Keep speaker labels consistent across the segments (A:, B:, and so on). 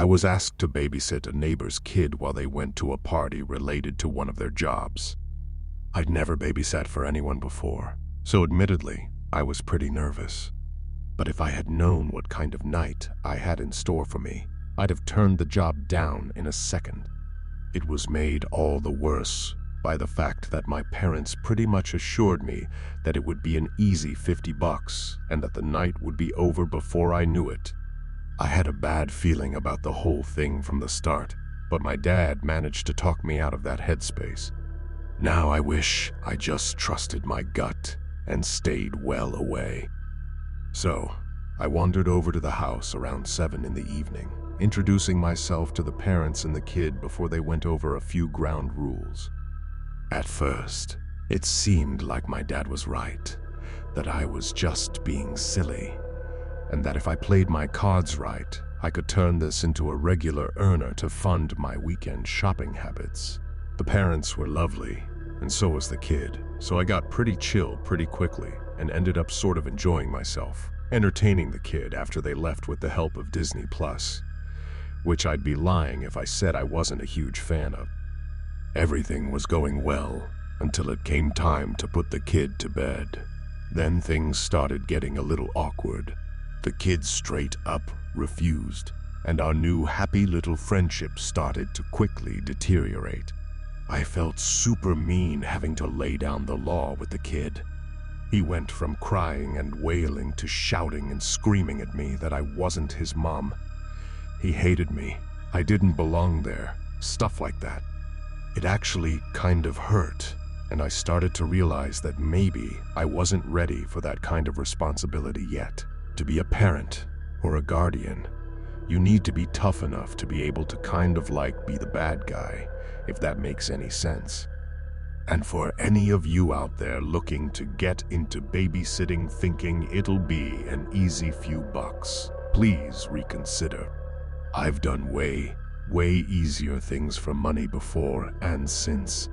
A: was asked to babysit a neighbor's kid while they went to a party related to one of their jobs. I'd never babysat for anyone before, so admittedly, I was pretty nervous. But if I had known what kind of night I had in store for me, I'd have turned the job down in a second. It was made all the worse by the fact that my parents pretty much assured me that it would be an easy $50 and that the night would be over before I knew it. I had a bad feeling about the whole thing from the start, but my dad managed to talk me out of that headspace. Now I wish I just trusted my gut and stayed well away. So, I wandered over to the house around 7 in the evening, introducing myself to the parents and the kid before they went over a few ground rules. At first, it seemed like my dad was right, that I was just being silly, and that if I played my cards right, I could turn this into a regular earner to fund my weekend shopping habits. The parents were lovely, and so was the kid, so I got pretty chill pretty quickly and ended up sort of enjoying myself, entertaining the kid after they left with the help of Disney+, which I'd be lying if I said I wasn't a huge fan of. Everything was going well until it came time to put the kid to bed. Then things started getting a little awkward. The kid straight up refused, and our new happy little friendship started to quickly deteriorate. I felt super mean having to lay down the law with the kid. He went from crying and wailing to shouting and screaming at me that I wasn't his mom. He hated me. I didn't belong there. Stuff like that. It actually kind of hurt, and I started to realize that maybe I wasn't ready for that kind of responsibility yet. To be a parent or a guardian, you need to be tough enough to be able to kind of like be the bad guy, if that makes any sense. And for any of you out there looking to get into babysitting thinking it'll be an easy few bucks, please reconsider. I've done way easier things for money before and since.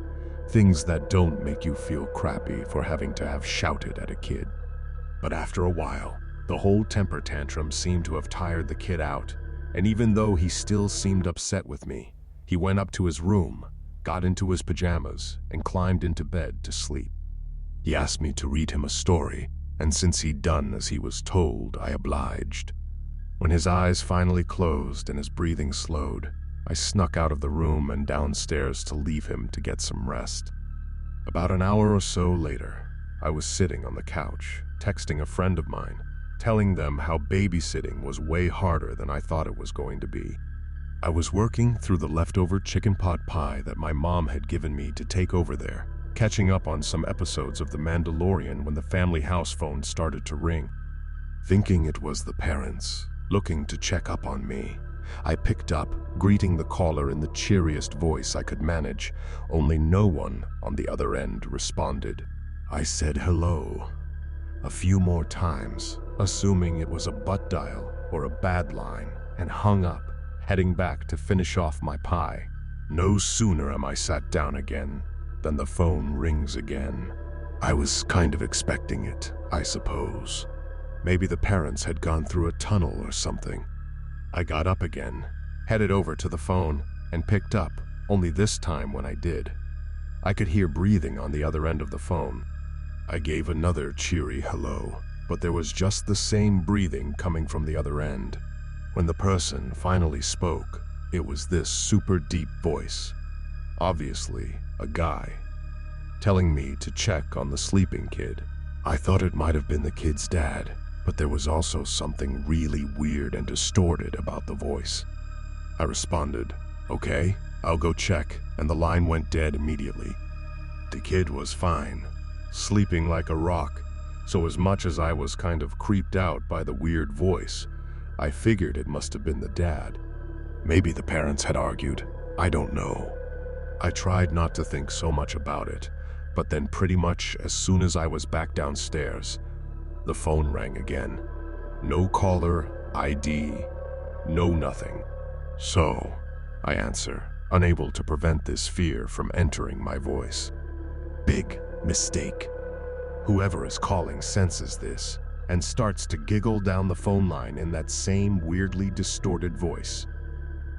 A: Things that don't make you feel crappy for having to have shouted at a kid. But after a while, the whole temper tantrum seemed to have tired the kid out, and even though he still seemed upset with me, he went up to his room, got into his pajamas, and climbed into bed to sleep. He asked me to read him a story, and since he'd done as he was told, I obliged. When his eyes finally closed and his breathing slowed, I snuck out of the room and downstairs to leave him to get some rest. About an hour or so later, I was sitting on the couch, texting a friend of mine, telling them how babysitting was way harder than I thought it was going to be. I was working through the leftover chicken pot pie that my mom had given me to take over there, catching up on some episodes of The Mandalorian when the family house phone started to ring. Thinking it was the parents, looking to check up on me, I picked up, greeting the caller in the cheeriest voice I could manage, only no one on the other end responded. I said hello a few more times, assuming it was a butt dial or a bad line, and hung up, heading back to finish off my pie. No sooner am I sat down again than the phone rings again. I was kind of expecting it, I suppose. Maybe the parents had gone through a tunnel or something. I got up again, headed over to the phone, and picked up, only this time when I did, I could hear breathing on the other end of the phone. I gave another cheery hello, but there was just the same breathing coming from the other end. When the person finally spoke, it was this super deep voice, obviously a guy, telling me to check on the sleeping kid. I thought it might have been the kid's dad, but there was also something really weird and distorted about the voice. I responded, "Okay, I'll go check," and the line went dead immediately. The kid was fine, sleeping like a rock, so as much as I was kind of creeped out by the weird voice, I figured it must have been the dad. Maybe the parents had argued, I don't know. I tried not to think so much about it, but then pretty much as soon as I was back downstairs, the phone rang again. No caller, ID, no nothing. So, I answer, unable to prevent this fear from entering my voice. Big mistake. Whoever is calling senses this and starts to giggle down the phone line in that same weirdly distorted voice.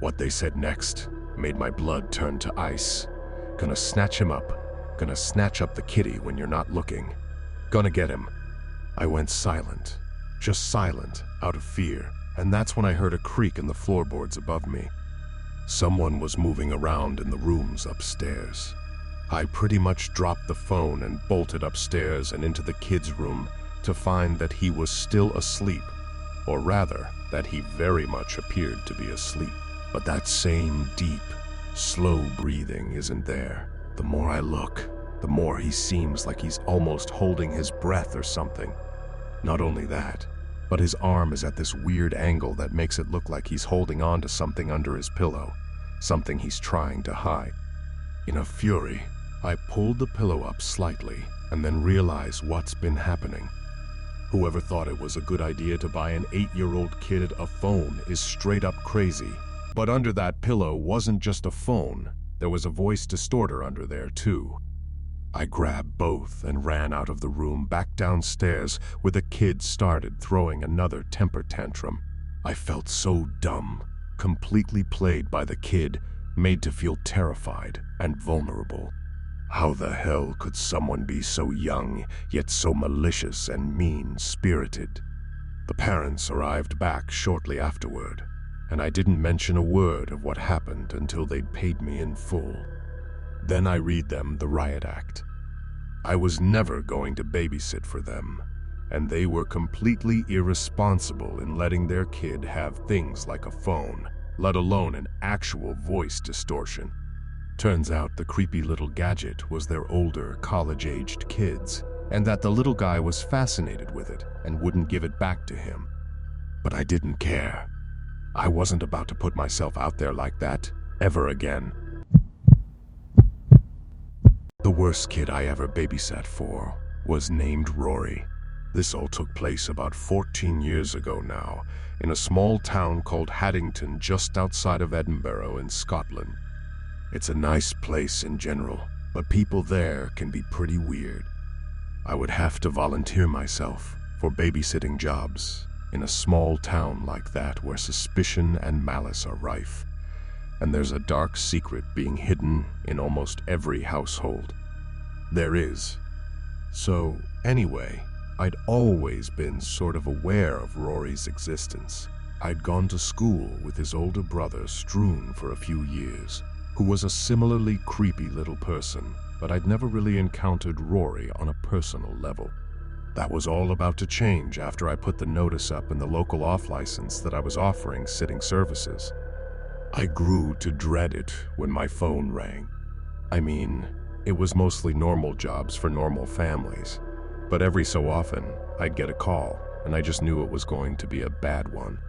A: What they said next made my blood turn to ice. Gonna snatch him up. Gonna snatch up the kitty when you're not looking. Gonna get him. I went silent. Just silent, out of fear. And that's when I heard a creak in the floorboards above me. Someone was moving around in the rooms upstairs. I pretty much dropped the phone and bolted upstairs and into the kid's room to find that he was still asleep, or rather, that he very much appeared to be asleep. But that same deep, slow breathing isn't there. The more I look, the more he seems like he's almost holding his breath or something. Not only that, but his arm is at this weird angle that makes it look like he's holding on to something under his pillow, something he's trying to hide. In a fury, I pulled the pillow up slightly and then realized what's been happening. Whoever thought it was a good idea to buy an 8-year-old kid a phone is straight up crazy. But under that pillow wasn't just a phone, there was a voice distorter under there too. I grabbed both and ran out of the room back downstairs where the kid started throwing another temper tantrum. I felt so dumb, completely played by the kid, made to feel terrified and vulnerable. How the hell could someone be so young, yet so malicious and mean-spirited? The parents arrived back shortly afterward, and I didn't mention a word of what happened until they'd paid me in full. Then I read them the riot act. I was never going to babysit for them, and they were completely irresponsible in letting their kid have things like a phone, let alone an actual voice distortion. Turns out the creepy little gadget was their older, college-aged kids, and that the little guy was fascinated with it and wouldn't give it back to him. But I didn't care. I wasn't about to put myself out there like that, ever again. The worst kid I ever babysat for was named Rory. This all took place about 14 years ago now, in a small town called Haddington just outside of Edinburgh in Scotland. It's a nice place in general, but people there can be pretty weird. I would have to volunteer myself for babysitting jobs in a small town like that where suspicion and malice are rife, and there's a dark secret being hidden in almost every household. There is. So, anyway, I'd always been sort of aware of Rory's existence. I'd gone to school with his older brother, Struan, for a few years, who was a similarly creepy little person, but I'd never really encountered Rory on a personal level. That was all about to change after I put the notice up in the local off-license that I was offering sitting services. I grew to dread it when my phone rang. I mean, it was mostly normal jobs for normal families, but every so often I'd get a call, and I just knew it was going to be a bad one.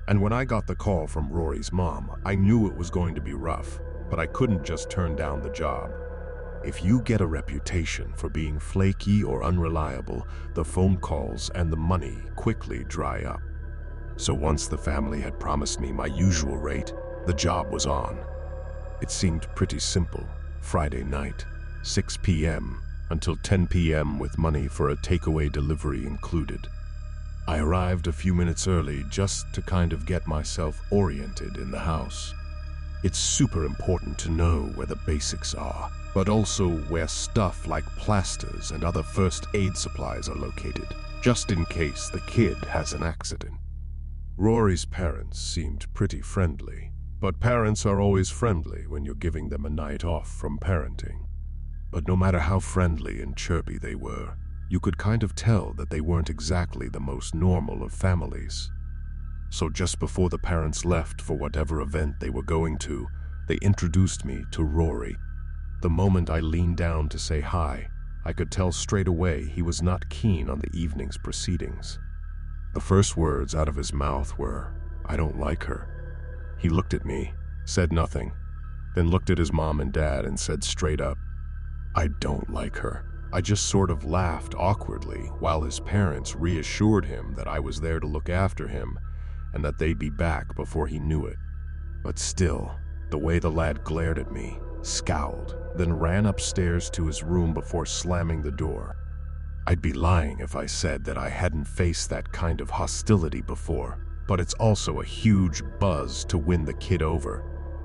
A: And when I got the call from Rory's mom, I knew it was going to be rough, but I couldn't just turn down the job. If you get a reputation for being flaky or unreliable, the phone calls and the money quickly dry up. So once the family had promised me my usual rate, the job was on. It seemed pretty simple. Friday night, 6 p.m. until 10 p.m. with money for a takeaway delivery included. I arrived a few minutes early just to kind of get myself oriented in the house. It's super important to know where the basics are, but also where stuff like plasters and other first aid supplies are located, just in case the kid has an accident. Rory's parents seemed pretty friendly, but parents are always friendly when you're giving them a night off from parenting. But no matter how friendly and chirpy they were, you could kind of tell that they weren't exactly the most normal of families. So just before the parents left for whatever event they were going to, they introduced me to Rory. The moment I leaned down to say hi, I could tell straight away he was not keen on the evening's proceedings. The first words out of his mouth were, "I don't like her." He looked at me, said nothing, then looked at his mom and dad and said straight up, "I don't like her." I just sort of laughed awkwardly while his parents reassured him that I was there to look after him and that they'd be back before he knew it. But still, the way the lad glared at me, scowled, then ran upstairs to his room before slamming the door. I'd be lying if I said that I hadn't faced that kind of hostility before. but it's also a huge buzz to win the kid over,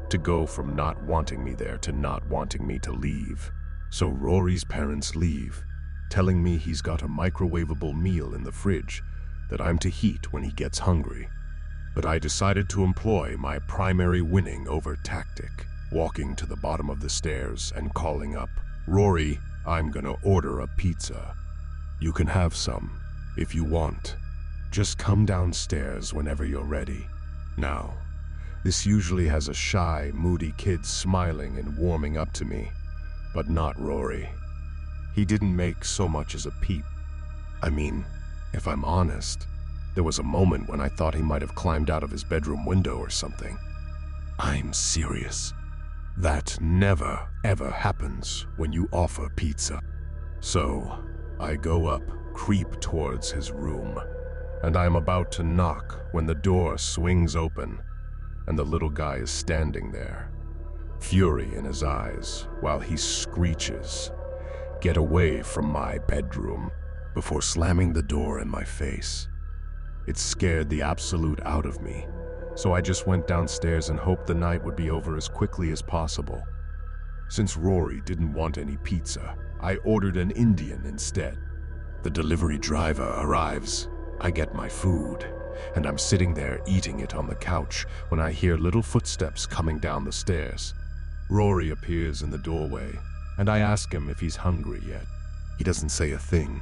A: to go from not wanting me there to not wanting me to leave. So Rory's parents leave, telling me he's got a microwavable meal in the fridge that I'm to heat when he gets hungry. But I decided to employ my primary winning over tactic, walking to the bottom of the stairs and calling up, "Rory, I'm gonna order a pizza. You can have some, if you want. Just come downstairs whenever you're ready." Now, this usually has a shy, moody kid smiling and warming up to me, but not Rory. He didn't make so much as a peep. I mean, if I'm honest, there was a moment when I thought he might have climbed out of his bedroom window or something. I'm serious. That never, ever happens when you offer pizza. So, I go up, creep towards his room, and I am about to knock when the door swings open, and the little guy is standing there, fury in his eyes, while he screeches, "Get away from my bedroom," before slamming the door in my face. It scared the absolute out of me, so I just went downstairs and hoped the night would be over as quickly as possible. Since Rory didn't want any pizza, I ordered an Indian instead. The delivery driver arrives, I get my food, and I'm sitting there eating it on the couch when I hear little footsteps coming down the stairs. Rory appears in the doorway, and I ask him if he's hungry yet. He doesn't say a thing,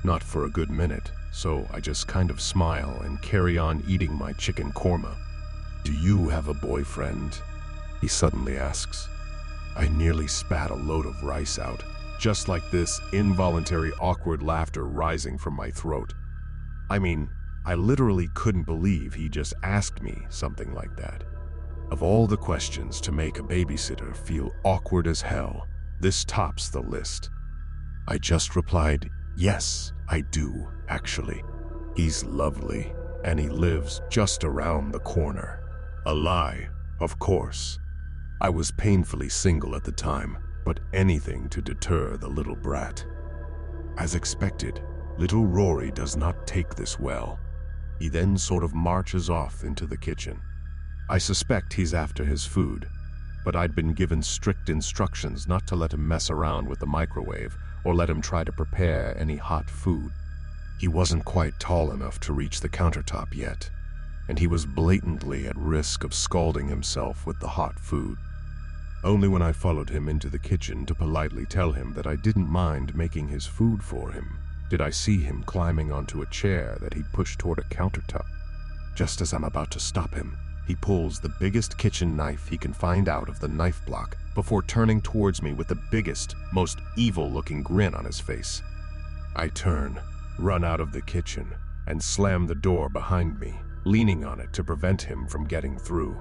A: not for a good minute, so I just kind of smile and carry on eating my chicken korma. "Do you have a boyfriend?" he suddenly asks. I nearly spat a load of rice out, just like this involuntary awkward laughter rising from my throat. I mean, I literally couldn't believe he just asked me something like that. Of all the questions to make a babysitter feel awkward as hell, this tops the list. I just replied, "Yes, I do, actually. He's lovely, and he lives just around the corner." A lie, of course. I was painfully single at the time, but anything to deter the little brat. As expected, little Rory does not take this well. He then sort of marches off into the kitchen. I suspect he's after his food, but I'd been given strict instructions not to let him mess around with the microwave or let him try to prepare any hot food. He wasn't quite tall enough to reach the countertop yet, and he was blatantly at risk of scalding himself with the hot food. Only when I followed him into the kitchen to politely tell him that I didn't mind making his food for him did I see him climbing onto a chair that he'd pushed toward a countertop. Just as I'm about to stop him, he pulls the biggest kitchen knife he can find out of the knife block before turning towards me with the biggest, most evil-looking grin on his face. I turn, run out of the kitchen, and slam the door behind me, leaning on it to prevent him from getting through.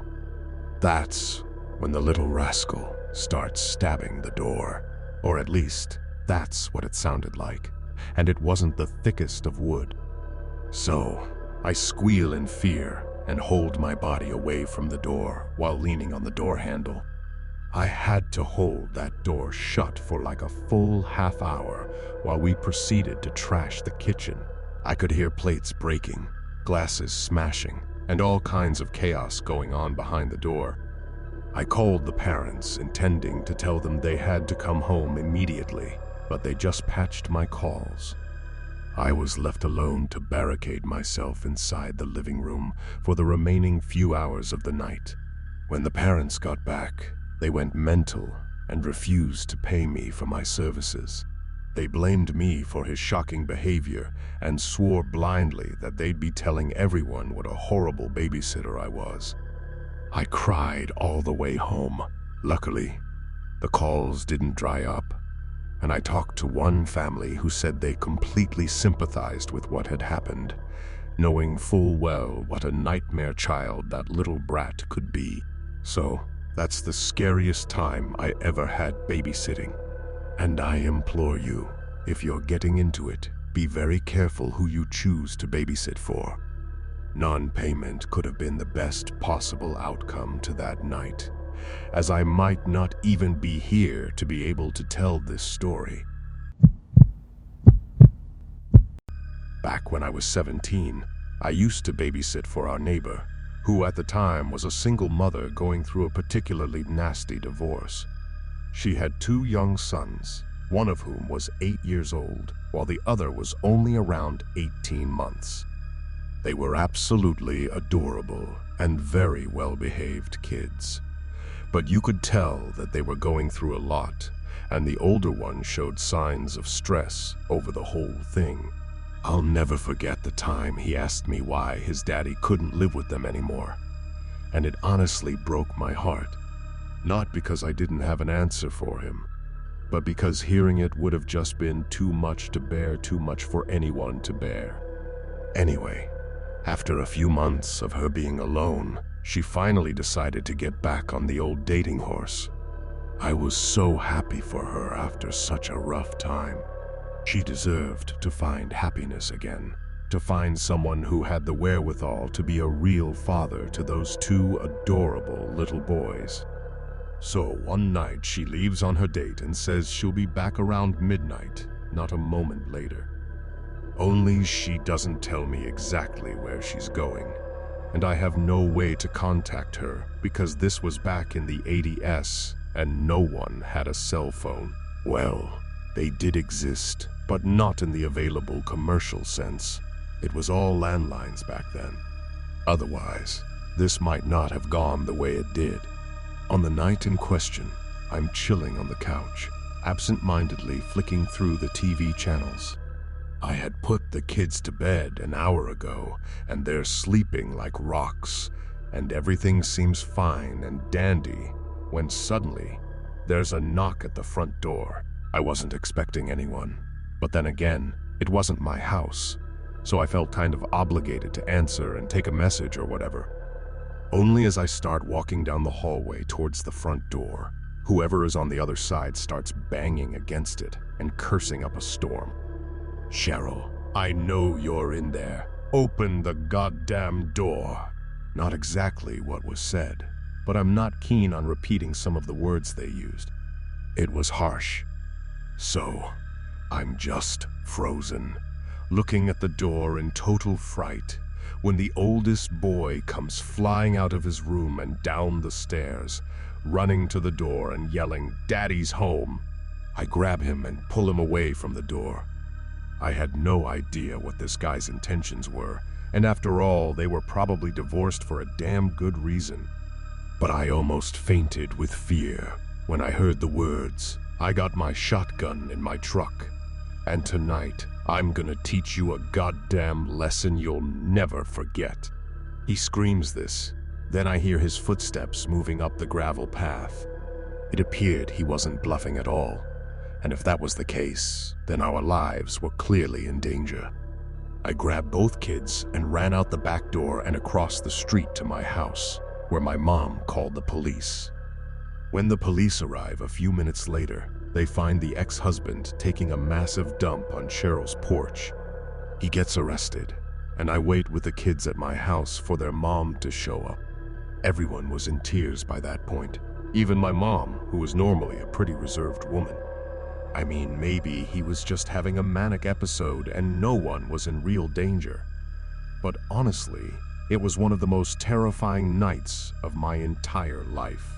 A: That's when the little rascal starts stabbing the door, or at least, that's what it sounded like, and it wasn't the thickest of wood. So, I squeal in fear and hold my body away from the door while leaning on the door handle. I had to hold that door shut for like a full half hour while we proceeded to trash the kitchen. I could hear plates breaking, glasses smashing, and all kinds of chaos going on behind the door. I called the parents, intending to tell them they had to come home immediately, but they just patched my calls. I was left alone to barricade myself inside the living room for the remaining few hours of the night. When the parents got back, they went mental and refused to pay me for my services. They blamed me for his shocking behavior and swore blindly that they'd be telling everyone what a horrible babysitter I was. I cried all the way home. Luckily, the calls didn't dry up, and I talked to one family who said they completely sympathized with what had happened, knowing full well what a nightmare child that little brat could be. So, that's the scariest time I ever had babysitting. And I implore you, if you're getting into it, be very careful who you choose to babysit for. Non-payment could have been the best possible outcome to that night, as I might not even be here to be able to tell this story. Back when I was 17, I used to babysit for our neighbor, who at the time was a single mother going through a particularly nasty divorce. She had 2 young sons, one of whom was 8 years old, while the other was only around 18 months. They were absolutely adorable and very well-behaved kids. But you could tell that they were going through a lot, and the older one showed signs of stress over the whole thing. I'll never forget the time he asked me why his daddy couldn't live with them anymore, and it honestly broke my heart. Not because I didn't have an answer for him, but because hearing it would have just been too much to bear, too much for anyone to bear. Anyway, after a few months of her being alone, she finally decided to get back on the old dating horse. I was so happy for her after such a rough time. She deserved to find happiness again, to find someone who had the wherewithal to be a real father to those 2 adorable little boys. So one night she leaves on her date and says she'll be back around midnight, not a moment later. Only she doesn't tell me exactly where she's going, and I have no way to contact her because this was back in the 80s and no one had a cell phone. Well, they did exist, but not in the available commercial sense. It was all landlines back then. Otherwise, this might not have gone the way it did. On the night in question, I'm chilling on the couch, absent-mindedly flicking through the TV channels. I had put the kids to bed an hour ago, and they're sleeping like rocks, and everything seems fine and dandy, when suddenly, there's a knock at the front door. I wasn't expecting anyone, but then again, it wasn't my house, so I felt kind of obligated to answer and take a message or whatever. Only as I start walking down the hallway towards the front door, whoever is on the other side starts banging against it and cursing up a storm. "Cheryl, I know you're in there. Open the goddamn door." Not exactly what was said, but I'm not keen on repeating some of the words they used. It was harsh. So, I'm just frozen, looking at the door in total fright, when the oldest boy comes flying out of his room and down the stairs, running to the door and yelling, "Daddy's home." I grab him and pull him away from the door. I had no idea what this guy's intentions were, and after all, they were probably divorced for a damn good reason. But I almost fainted with fear when I heard the words, "I got my shotgun in my truck, and tonight I'm gonna teach you a goddamn lesson you'll never forget." He screams this. Then I hear his footsteps moving up the gravel path. It appeared he wasn't bluffing at all, and if that was the case, then our lives were clearly in danger. I grabbed both kids and ran out the back door and across the street to my house, where my mom called the police. When the police arrive a few minutes later, they find the ex-husband taking a massive dump on Cheryl's porch. He gets arrested, and I wait with the kids at my house for their mom to show up. Everyone was in tears by that point, even my mom, who was normally a pretty reserved woman. I mean, maybe he was just having a manic episode and no one was in real danger. But honestly, it was one of the most terrifying nights of my entire life.